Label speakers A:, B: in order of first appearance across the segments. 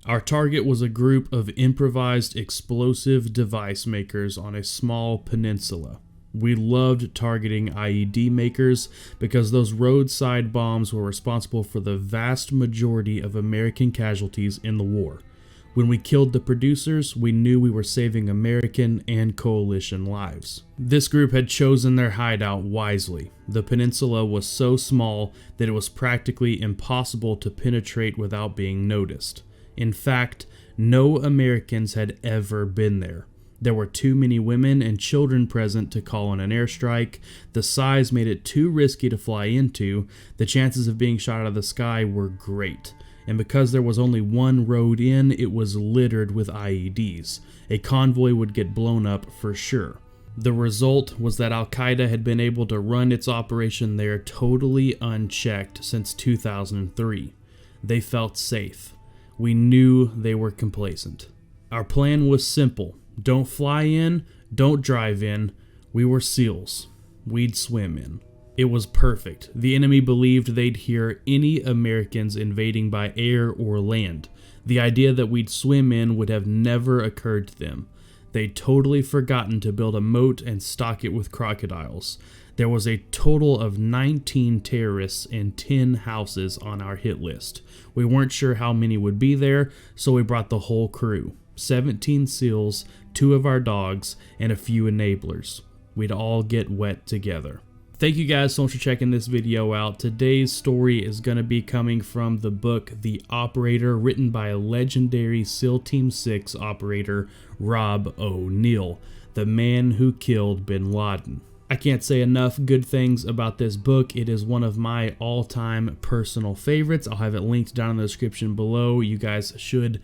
A: Our target was a group of improvised explosive device makers on a small peninsula. We loved targeting IED makers because those roadside bombs were responsible for the vast majority of American casualties in the war. When we killed the producers, we knew we were saving American and coalition lives. This group had chosen their hideout wisely. The peninsula was so small that it was practically impossible to penetrate without being noticed. In fact, no Americans had ever been there. There were too many women and children present to call in an airstrike. The size made it too risky to fly into. The chances of being shot out of the sky were great. And because there was only one road in, it was littered with IEDs. A convoy would get blown up for sure. The result was that Al-Qaeda had been able to run its operation there totally unchecked since 2003. They felt safe. We knew they were complacent. Our plan was simple. Don't fly in, don't drive in. We were SEALs. We'd swim in. It was perfect. The enemy believed they'd hear any Americans invading by air or land. The idea that we'd swim in would have never occurred to them. They'd totally forgotten to build a moat and stock it with crocodiles. There was a total of 19 terrorists and 10 houses on our hit list. We weren't sure how many would be there, so we brought the whole crew. 17 SEALs, 2 of our dogs, and a few enablers. We'd all get wet together. Thank you guys so much for checking this video out. Today's story is going to be coming from the book The Operator, written by a legendary SEAL Team 6 operator, Rob O'Neill, the man who killed bin Laden. I can't say enough good things about this book. It is one of my all-time personal favorites. I'll have it linked down in the description below. You guys should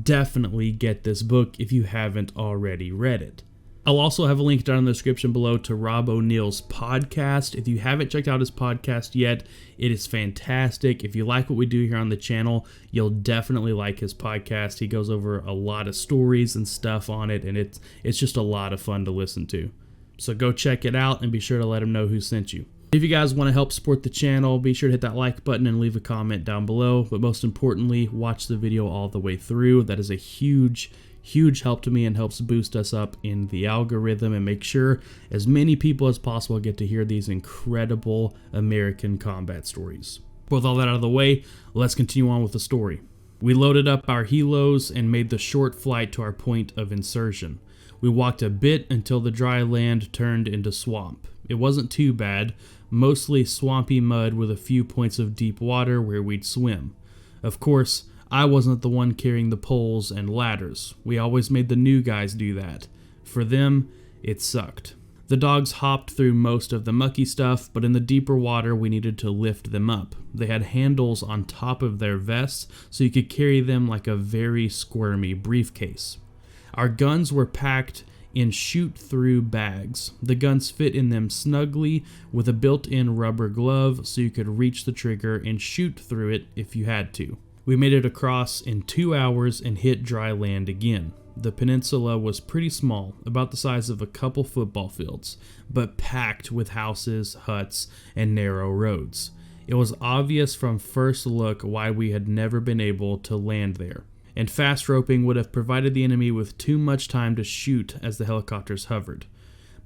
A: definitely get this book if you haven't already read it. I'll also have a link down in the description below to Rob O'Neill's podcast. If you haven't checked out his podcast yet, it is fantastic. If you like what we do here on the channel, you'll definitely like his podcast. He goes over a lot of stories and stuff on it, and it's just a lot of fun to listen to. So go check it out and be sure to let him know who sent you. If you guys want to help support the channel, be sure to hit that like button and leave a comment down below. But most importantly, watch the video all the way through. That is a huge help to me and helps boost us up in the algorithm and make sure as many people as possible get to hear these incredible American combat stories. With all that out of the way, let's continue on with the story. We loaded up our helos and made the short flight to our point of insertion. We walked a bit until the dry land turned into swamp. It wasn't too bad, mostly swampy mud with a few points of deep water where we'd swim. Of course, I wasn't the one carrying the poles and ladders. We always made the new guys do that. For them, it sucked. The dogs hopped through most of the mucky stuff, but in the deeper water we needed to lift them up. They had handles on top of their vests, so you could carry them like a very squirmy briefcase. Our guns were packed in shoot-through bags. The guns fit in them snugly with a built-in rubber glove so you could reach the trigger and shoot through it if you had to. We made it across in 2 hours and hit dry land again. The peninsula was pretty small, about the size of a couple football fields, but packed with houses, huts, and narrow roads. It was obvious from first look why we had never been able to land there. And fast roping would have provided the enemy with too much time to shoot as the helicopters hovered.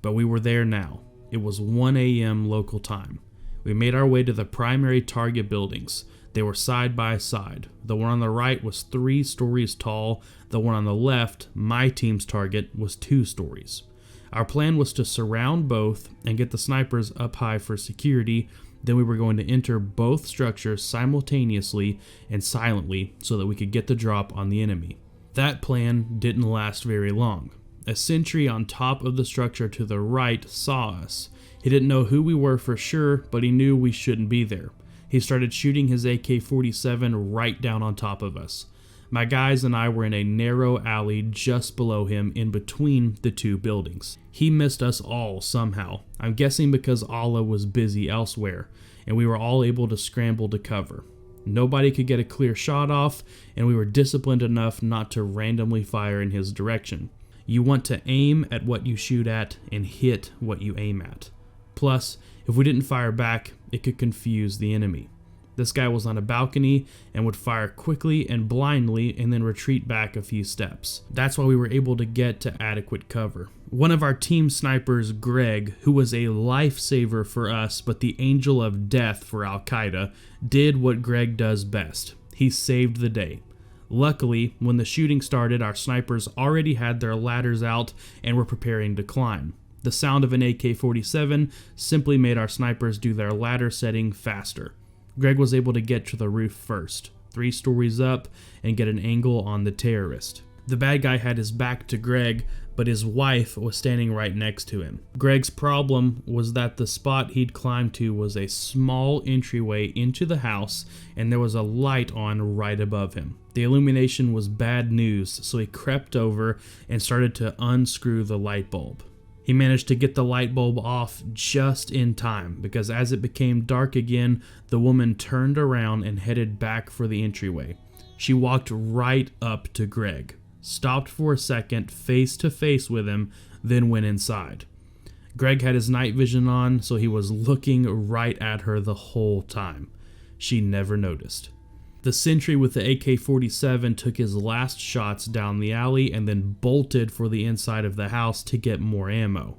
A: But we were there now. It was 1 a.m. local time. We made our way to the primary target buildings. They were side by side. The one on the right was 3 stories tall. The one on the left, my team's target, was 2 stories. Our plan was to surround both and get the snipers up high for security. Then we were going to enter both structures simultaneously and silently so that we could get the drop on the enemy. That plan didn't last very long. A sentry on top of the structure to the right saw us. He didn't know who we were for sure, but he knew we shouldn't be there. He started shooting his AK-47 right down on top of us. My guys and I were in a narrow alley just below him in between the 2 buildings. He missed us all somehow. I'm guessing because Allah was busy elsewhere, and we were all able to scramble to cover. Nobody could get a clear shot off, and we were disciplined enough not to randomly fire in his direction. You want to aim at what you shoot at and hit what you aim at. Plus, if we didn't fire back, it could confuse the enemy. This guy was on a balcony and would fire quickly and blindly and then retreat back a few steps. That's why we were able to get to adequate cover. One of our team snipers, Greg, who was a lifesaver for us but the angel of death for Al-Qaeda, did what Greg does best. He saved the day. Luckily, when the shooting started, our snipers already had their ladders out and were preparing to climb. The sound of an AK-47 simply made our snipers do their ladder setting faster. Greg was able to get to the roof first, 3 stories up, and get an angle on the terrorist. The bad guy had his back to Greg, but his wife was standing right next to him. Greg's problem was that the spot he'd climbed to was a small entryway into the house, and there was a light on right above him. The illumination was bad news, so he crept over and started to unscrew the light bulb. He managed to get the light bulb off just in time, because as it became dark again, the woman turned around and headed back for the entryway. She walked right up to Greg, stopped for a second face to face with him, then went inside. Greg had his night vision on, so he was looking right at her the whole time. She never noticed. The sentry with the AK-47 took his last shots down the alley and then bolted for the inside of the house to get more ammo.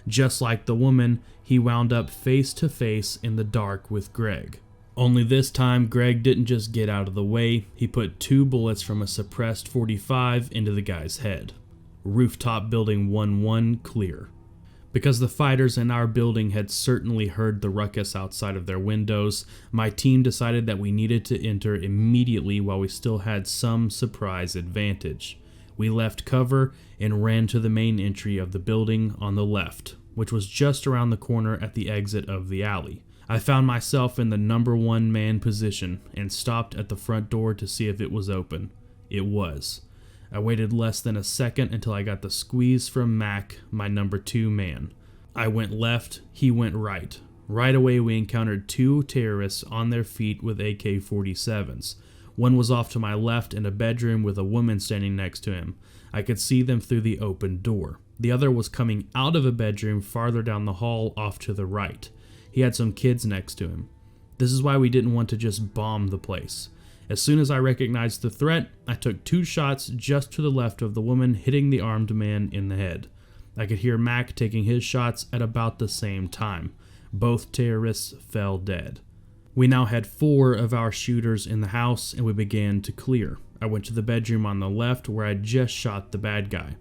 A: Just like the woman, he wound up face to face in the dark with Greg. Only this time, Greg didn't just get out of the way, he put 2 bullets from a suppressed 45 into the guy's head. Rooftop building 1-1 clear. Because the fighters in our building had certainly heard the ruckus outside of their windows, my team decided that we needed to enter immediately while we still had some surprise advantage. We left cover and ran to the main entry of the building on the left, which was just around the corner at the exit of the alley. I found myself in the number 1 man position and stopped at the front door to see if it was open. It was. I waited less than a second until I got the squeeze from Mac, my number 2 man. I went left, he went right. Right away we encountered 2 terrorists on their feet with AK-47s. One was off to my left in a bedroom with a woman standing next to him. I could see them through the open door. The other was coming out of a bedroom farther down the hall off to the right. He had some kids next to him. This is why we didn't want to just bomb the place. As soon as I recognized the threat, I took 2 shots just to the left of the woman, hitting the armed man in the head. I could hear Mac taking his shots at about the same time. Both terrorists fell dead. We now had 4 of our shooters in the house and we began to clear. I went to the bedroom on the left where I just shot the bad guy,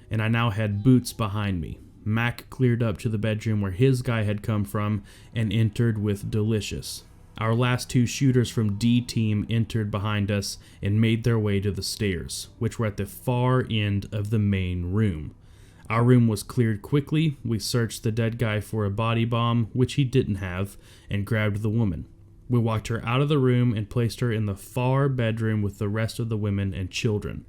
A: and I now had boots behind me. Mac cleared up to the bedroom where his guy had come from and entered with Delicious. Our last 2 shooters from D team entered behind us and made their way to the stairs, which were at the far end of the main room. Our room was cleared quickly. We searched the dead guy for a body bomb, which he didn't have, and grabbed the woman. We walked her out of the room and placed her in the far bedroom with the rest of the women and children.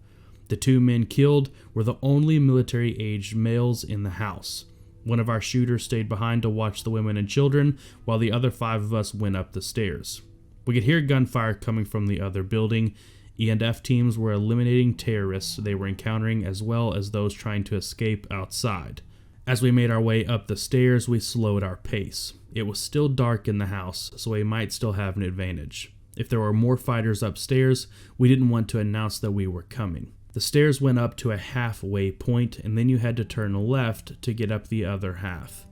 A: The 2 men killed were the only military-aged males in the house. One of our shooters stayed behind to watch the women and children, while the other 5 of us went up the stairs. We could hear gunfire coming from the other building. E&F teams were eliminating terrorists they were encountering as well as those trying to escape outside. As we made our way up the stairs, we slowed our pace. It was still dark in the house, so we might still have an advantage. If there were more fighters upstairs, we didn't want to announce that we were coming. The stairs went up to a halfway point, and then you had to turn left to get up the other half.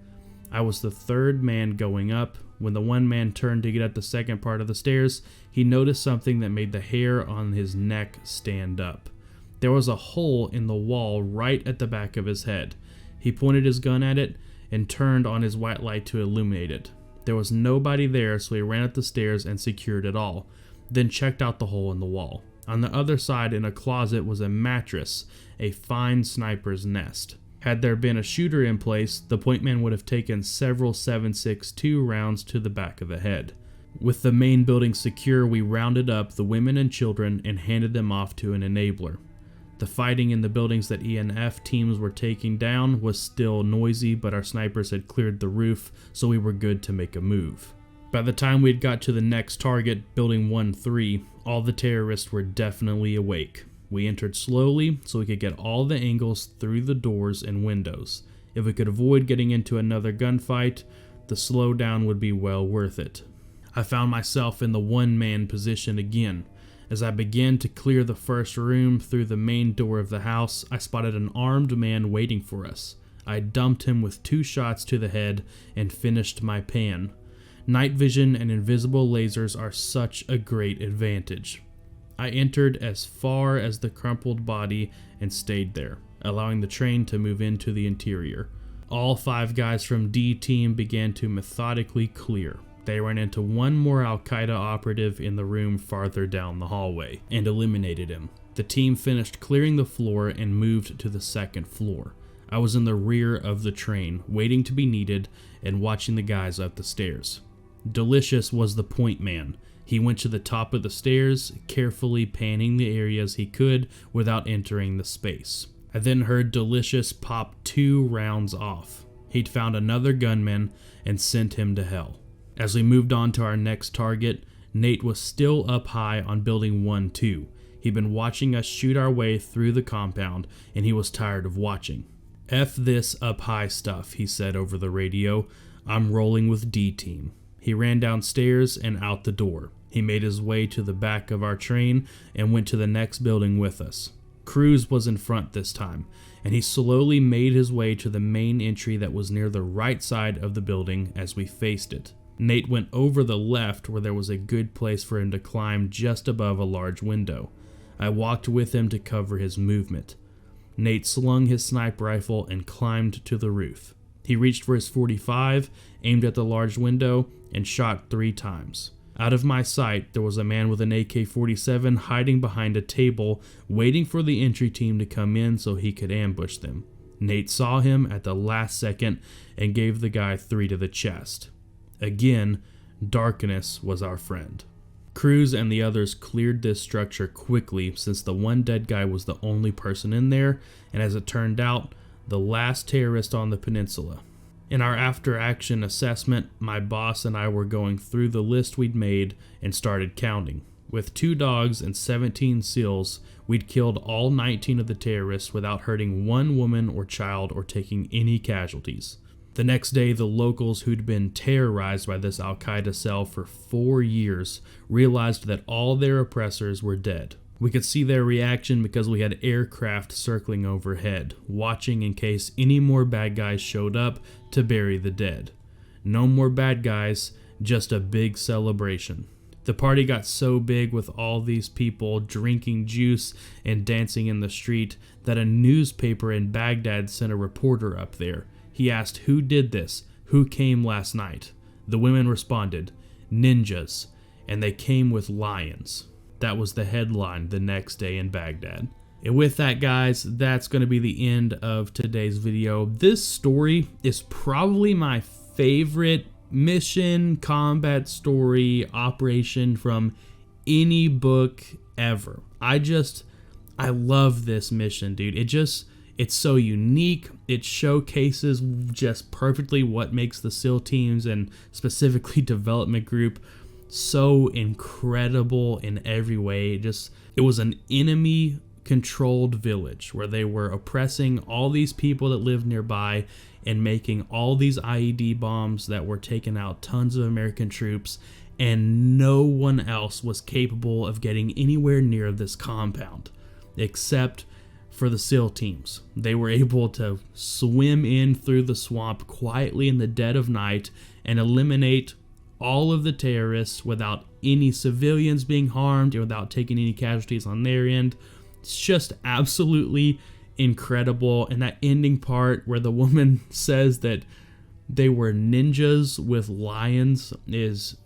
A: I was the 3rd man going up. When the 1 man turned to get up the second part of the stairs, he noticed something that made the hair on his neck stand up. There was a hole in the wall right at the back of his head. He pointed his gun at it and turned on his white light to illuminate it. There was nobody there, so he ran up the stairs and secured it all, then checked out the hole in the wall. On the other side in a closet was a mattress, a fine sniper's nest. Had there been a shooter in place, the point man would have taken several 7.62 rounds to the back of the head. With the main building secure, we rounded up the women and children and handed them off to an enabler. The fighting in the buildings that E&F teams were taking down was still noisy, but our snipers had cleared the roof, so we were good to make a move. By the time we'd got to the next target, building 1-3, all the terrorists were definitely awake. We entered slowly so we could get all the angles through the doors and windows. If we could avoid getting into another gunfight, the slowdown would be well worth it. I found myself in the one-man position again. As I began to clear the first room through the main door of the house, I spotted an armed man waiting for us. I dumped him with 2 shots to the head and finished my pan. Night vision and invisible lasers are such a great advantage. I entered as far as the crumpled body and stayed there, allowing the train to move into the interior. All 5 guys from D team began to methodically clear. They ran into one more Al-Qaeda operative in the room farther down the hallway and eliminated him. The team finished clearing the floor and moved to the second floor. I was in the rear of the train, waiting to be needed and watching the guys up the stairs. Delicious was the point man. He went to the top of the stairs, carefully panning the areas he could without entering the space. I then heard Delicious pop 2 rounds off. He'd found another gunman and sent him to hell. As we moved on to our next target, Nate was still up high on building 1-2. He'd been watching us shoot our way through the compound, and he was tired of watching. "F this up high stuff," he said over the radio. "I'm rolling with D team." He ran downstairs and out the door. He made his way to the back of our train and went to the next building with us. Cruz was in front this time, and he slowly made his way to the main entry that was near the right side of the building as we faced it. Nate went over the left where there was a good place for him to climb just above a large window. I walked with him to cover his movement. Nate slung his sniper rifle and climbed to the roof. He reached for his .45, aimed at the large window, and shot 3 times. Out of my sight, there was a man with an AK-47 hiding behind a table, waiting for the entry team to come in so he could ambush them. Nate saw him at the last second and gave the guy 3 to the chest. Again, darkness was our friend. Cruz and the others cleared this structure quickly since the one dead guy was the only person in there, and as it turned out, the last terrorist on the peninsula. In our after-action assessment, my boss and I were going through the list we'd made and started counting. With 2 dogs and 17 SEALs, we'd killed all 19 of the terrorists without hurting 1 woman or child or taking any casualties. The next day, the locals who'd been terrorized by this Al-Qaeda cell for 4 years realized that all their oppressors were dead. We could see their reaction because we had aircraft circling overhead, watching in case any more bad guys showed up to bury the dead. No more bad guys, just a big celebration. The party got so big with all these people drinking juice and dancing in the street that a newspaper in Baghdad sent a reporter up there. He asked who did this, who came last night. The women responded, "Ninjas," and they came with lions. That was the headline the next day in Baghdad. And with that, guys, that's going to be the end of today's video. This story is probably my favorite mission, combat story, operation from any book ever. I love this mission, dude. It's so unique. It showcases just perfectly what makes the SEAL teams and specifically development group so incredible in every way. It was an enemy controlled village where they were oppressing all these people that lived nearby and making all these IED bombs that were taking out tons of American troops, and no one else was capable of getting anywhere near this compound except for the SEAL teams. They were able to swim in through the swamp quietly in the dead of night and eliminate all of the terrorists without any civilians being harmed and without taking any casualties on their end. It's just absolutely incredible. And that ending part where the woman says that they were ninjas with lions is,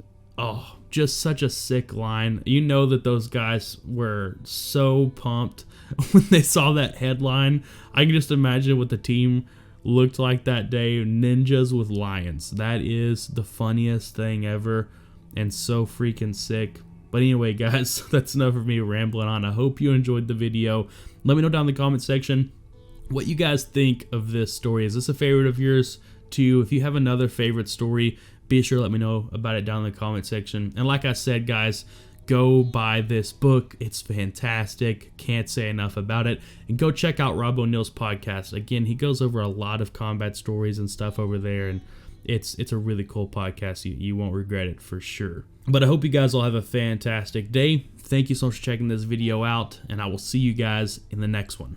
A: just such a sick line. You know that those guys were so pumped when they saw that headline. I can just imagine what the team looked like that day. Ninjas with lions. That is the funniest thing ever and so freaking sick. But anyway, guys, that's enough of me rambling on. I hope you enjoyed the video. Let me know down in the comment section what you guys think of this story. Is this a favorite of yours too? If you have another favorite story, be sure to let me know about it down in the comment section. And like I said, guys, go buy this book. It's fantastic. Can't say enough about it. And go check out Rob O'Neill's podcast. Again, he goes over a lot of combat stories and stuff over there, and It's a really cool podcast. You won't regret it for sure. But I hope you guys all have a fantastic day. Thank you so much for checking this video out, and I will see you guys in the next one.